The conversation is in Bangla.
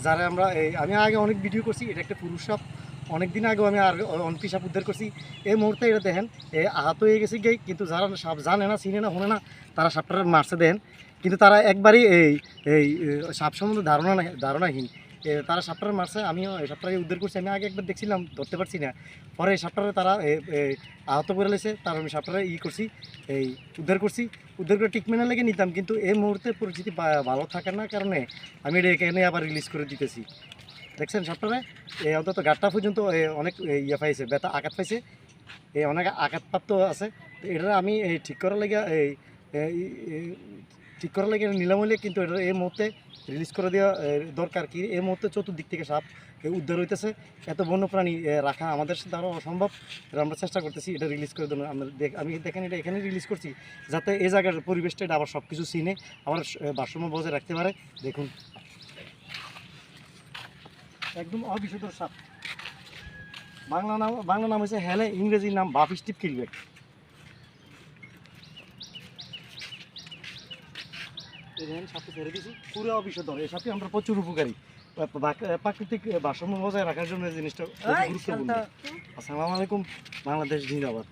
যারা আমরা আমি আগে অনেক ভিডিও করছি, এটা একটা পুরুষ সাপ, অনেক দিন আগেও আমি আর অনেক সাপ উদ্ধার করছি। এই মুহূর্তে এটা দেখেন আহত হয়ে গেছে গিয়ে, কিন্তু যারা সাপ জানে না, চিনে না, শোনে না, তারা সাপটার মারছে দেখেন, কিন্তু তারা একবারই এই সাপ সম্বন্ধে ধারণাহীন। তারা সাপটার মারছে, আমিও এই সাপটাকে উদ্ধার করছি। আমি আগে একবার দেখছিলাম, ধরতে পারছি না, পরে এই সাপটারে তারা আহত করে লেছে, তার আমি সাপটারে করছি, উদ্ধার করছি। উদ্ধার করে ট্রিটমেন্টে লেগে নিতাম, কিন্তু এই মুহূর্তে পরিস্থিতি ভালো থাকার না কারণে আমি এটা এখানে আবার রিলিজ করে দিতেছি। দেখছেন সাপটারে অন্তত গাঁটটা পর্যন্ত অনেক পাইছে, ব্যথা আঘাত পাইছে, অনেক আঘাতপ্রাপ্ত আছে। তো এটা আমি ঠিক করার লেগে নিলাম হইলে, কিন্তু এটা এই মুহূর্তে রিলিজ করে দেওয়া দরকার। কি এই মুহূর্তে চতুর্দিক থেকে সাপ উদ্ধার হইতেছে, এত বন্যপ্রাণী রাখা আমাদের দ্বারা অসম্ভব। আমরা চেষ্টা করতেছি এটা রিলিজ করে দেবো। আমি দেখেন এটা এখানে রিলিজ করছি, যাতে এই জায়গার পরিবেশটা এটা আবার সব কিছু চিনে আবার ভারসাম্য বজায় রাখতে পারে। দেখুন একদম অবিশুদ্ধ সাপ। বাংলা নাম হচ্ছে হ্যালে, ইংরেজির নাম বাফ স্টিপ কিলব্যাক। সাপকে ছেড়ে দিয়েছি, পুরো অবিশুদ্ধ। এই সাপটি আমরা প্রচুর উপকারী, প্রাকৃতিক ভারসাম্য বজায় রাখার জন্য জিনিসটা গুরুত্বপূর্ণ। আসসালামু আলাইকুম, বাংলাদেশ জিন্দাবাদ।